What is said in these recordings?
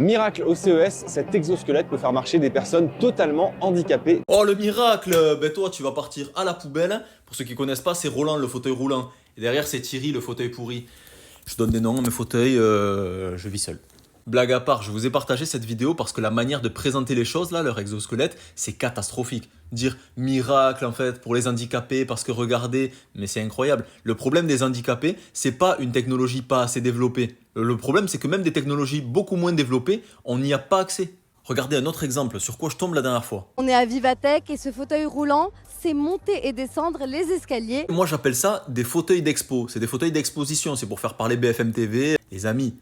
Miracle au CES, cet exosquelette peut faire marcher des personnes totalement handicapées. Oh le miracle! Ben toi tu vas partir à la poubelle. Pour ceux qui connaissent pas, c'est Roland le fauteuil roulant. Et derrière c'est Thierry le fauteuil pourri. Je donne des noms à mes fauteuils, je vis seul. Blague à part, je vous ai partagé cette vidéo parce que la manière de présenter les choses, là, leur exosquelette, c'est catastrophique. Dire miracle, en fait, pour les handicapés, parce que regardez, mais c'est incroyable. Le problème des handicapés, c'est pas une technologie pas assez développée. Le problème, c'est que même des technologies beaucoup moins développées, on n'y a pas accès. Regardez un autre exemple, sur quoi je tombe la dernière fois. On est à Vivatech et ce fauteuil roulant, c'est monter et descendre les escaliers. Moi, j'appelle ça des fauteuils d'expo. C'est des fauteuils d'exposition, c'est pour faire parler BFM TV. Les amis,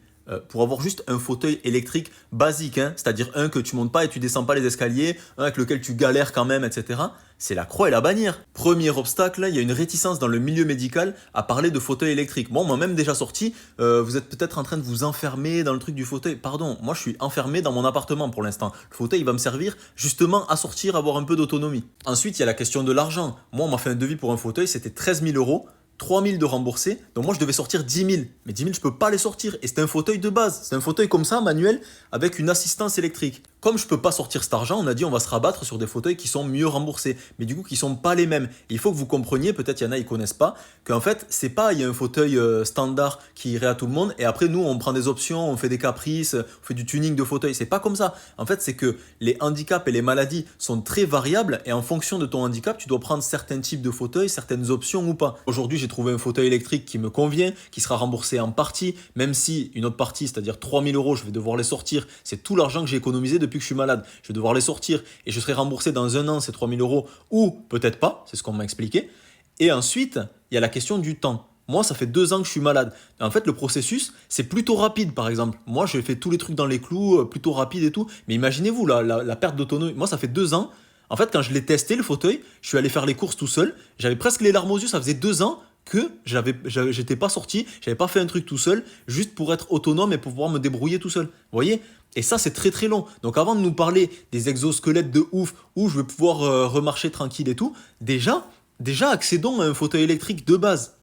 pour avoir juste un fauteuil électrique basique, hein, c'est-à-dire un que tu montes pas et tu descends pas les escaliers, un avec lequel tu galères quand même, etc. C'est la croix et la bannière. Premier obstacle, il y a une réticence dans le milieu médical à parler de fauteuil électrique. Bon, on m'a même déjà sorti, vous êtes peut-être en train de vous enfermer dans le truc du fauteuil. Pardon, moi je suis enfermé dans mon appartement pour l'instant. Le fauteuil, il va me servir justement à sortir, avoir un peu d'autonomie. Ensuite, il y a la question de l'argent. Moi, on m'a fait un devis pour un fauteuil, c'était 13 000 euros. 3 000 de remboursés, donc moi je devais sortir 10 000. Mais 10 000, je peux pas les sortir. Et c'est un fauteuil de base. C'est un fauteuil comme ça, manuel, avec une assistance électrique. Comme je peux pas sortir cet argent, on a dit on va se rabattre sur des fauteuils qui sont mieux remboursés. Mais du coup, qui sont pas les mêmes. Et il faut que vous compreniez, peut-être il y en a, ils connaissent pas, qu'en fait, c'est pas, il y a un fauteuil standard qui irait à tout le monde. Et après, nous, on prend des options, on fait des caprices, on fait du tuning de fauteuil. C'est pas comme ça. En fait, c'est que les handicaps et les maladies sont très variables. Et en fonction de ton handicap, tu dois prendre certains types de fauteuils, certaines options ou pas. Aujourd'hui, j'ai trouvé un fauteuil électrique qui me convient, qui sera remboursé en partie, même si une autre partie, c'est-à-dire 3 000 euros, je vais devoir les sortir. C'est tout l'argent que j'ai économisé depuis que je suis malade. Je vais devoir les sortir et je serai remboursé dans un an ces 3 000 euros ou peut-être pas, c'est ce qu'on m'a expliqué. Et ensuite, il y a la question du temps. Moi, ça fait 2 ans que je suis malade. Et en fait, le processus, c'est plutôt rapide, par exemple. Moi, j'ai fait tous les trucs dans les clous, plutôt rapide et tout. Mais imaginez-vous la perte d'autonomie. Moi, ça fait 2 ans. En fait, quand je l'ai testé, le fauteuil, je suis allé faire les courses tout seul. J'avais presque les larmes aux yeux. Ça faisait 2 ans que j'étais pas sorti, j'avais pas fait un truc tout seul, juste pour être autonome et pour pouvoir me débrouiller tout seul. Vous voyez? Et ça, c'est très très long. Donc avant de nous parler des exosquelettes de ouf, où je vais pouvoir remarcher tranquille et tout, déjà accédons à un fauteuil électrique de base.